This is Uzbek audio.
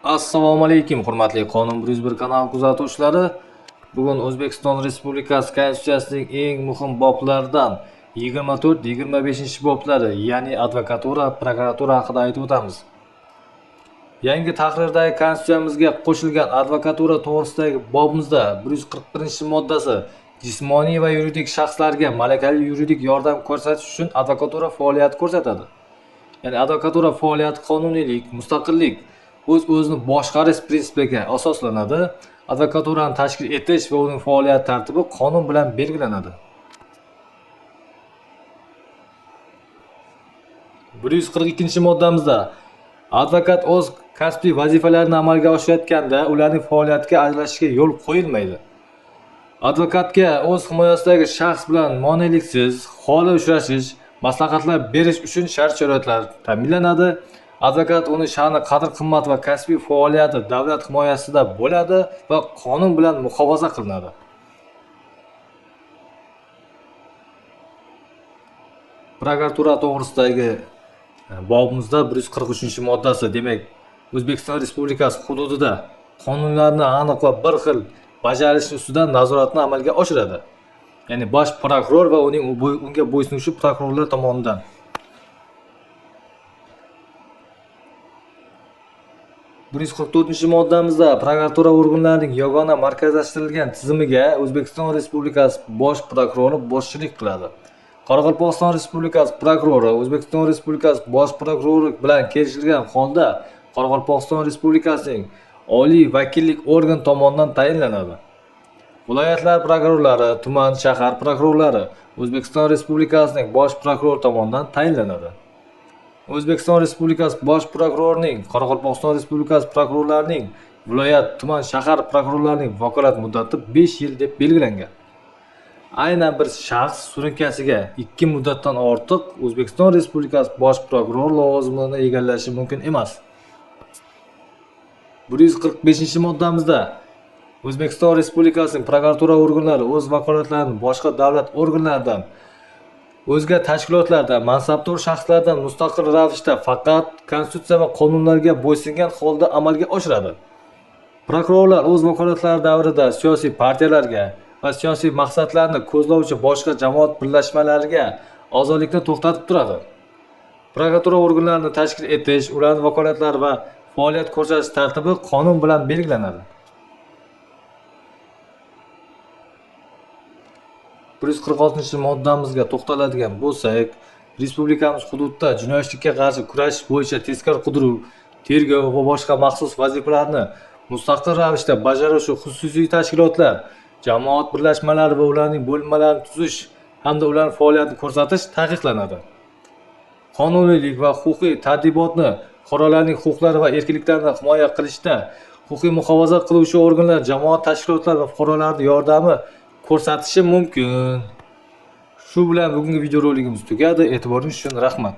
Assalomu alaykum, hurmatli Qonun 101 kanal kuzatuvchilari. Bugun O'zbekiston Respublikasi Konstitutsiyasining eng muhim boblaridan 24-25-boblari, ya'ni advokatura, prokuratura haqida aytib o'tamiz. Yangi tahrirdagi Konstitutsiyamizga qo'shilgan advokatura to'g'risidagi bobimizda 141-moddasi jismoniy va yuridik shaxslarga malakali yuridik yordam ko'rsatish uchun advokatura faoliyat ko'rsatadi. Ya'ni advokatura faoliyati qonuniylik, mustaqillik, o'z-o'zini boshqarish prinsipiga asoslanadi. Advokaturani tashkil etish va uning faoliyat tartibi qonun bilan belgilanadi. 142-moddamizda advokat o'z kasbiy vazifalarini amalga oshirayotganda ularning faoliyatiga aralashishiga yo'l qo'yilmaydi. Advokatga o'z himoyasidagi shaxs bilan moneliksiz, xoli uchrashish, maslahatlar berish uchun shart-sharoitlar ta'minlanadi. Advokat uni sha'ni, qadr-qimmat va kasbiy faoliyati davlat himoyasida bo'ladi va qonun bilan muhofaza qilinadi. Prokuratura to'g'risidagi bobimizda 143-moddasi, demak, O'zbekiston Respublikasi hududida qonunlarni aniq va bir xil bajarish ustidan nazoratni amalga oshiradi. Ya'ni bosh prokuror va unga bo'ysunuvchi prokurorlar tomonidan. 144-moddamizda prokuratura organlarining yagona markazlashtirilgan tizimiga O'zbekiston Respublikasi bosh prokurori boshchilik qiladi. Qoraqalpog'iston Respublikasi prokurori O'zbekiston Respublikasi bosh prokurori bilan kelishilgan holda Qoraqalpog'iston Respublikasining oliy vakillik organ tomonidan tayinlanadi. Viloyatlar prokurorlari, tuman, shahar prokurorlari O'zbekiston Respublikasining bosh prokurori tomonidan tayinlanadi. O'zbekiston Respublikasi bosh prokurorining Qoraqalpog'iston Respublikasi prokurorlarining viloyat, tuman, shahar prokurorlarining vakolat muddati 5 yil deb belgilangan. Aynan bir shaxs surunkasiga 2 muddatdan ortiq O'zbekiston Respublikasi bosh prokuror lavozimini egallashi mumkin emas. 145-moddamizda O'zbekiston Respublikasining prokuratura organlari o'z vakolatlarini boshqa davlat organlaridan, o'zga tashkilotlardan, mansabdor shaxslardan mustaqil ravishda faqat konstitutsiya va qonunlarga bo'ysungan holda amalga oshiradi. Prokurorlar o'z vakolatlari davrida siyosiy partiyalarga va siyosiy maqsadlarni ko'zlovchi boshqa jamoat birlashmalariga a'zolikni to'xtatib turadi. Prokuratura organlarini tashkil etish, ularning vakolatlari va faoliyat ko'rsatish tartibi qonun bilan belgilanadi. 146-moddamizga to'xtaladigan bo'lsak, respublikamiz hududida jinoyatchilikka qarshi kurashish bo'yicha tezkor qidiruv, tergov va boshqa maxsus vazifalarni mustaqil ravishda bajaruvchi xususiy tashkilotlar, jamoat birlashmalari va ularning bo'linmalarini tuzish hamda ularning faoliyatini ko'rsatish taqiqlanadi. Qonuniylik va huquqiy tartibotni, fuqarolarning huquqlari va erkinliklarini himoya qilishda huquqiy muhofaza qiluvchi organlar, jamoat tashkilotlari va fuqarolarning yordami ko'rsatishi mumkin. Shu bilan bugungi videorolikimiz tugadi. E'tiboringiz uchun rahmat.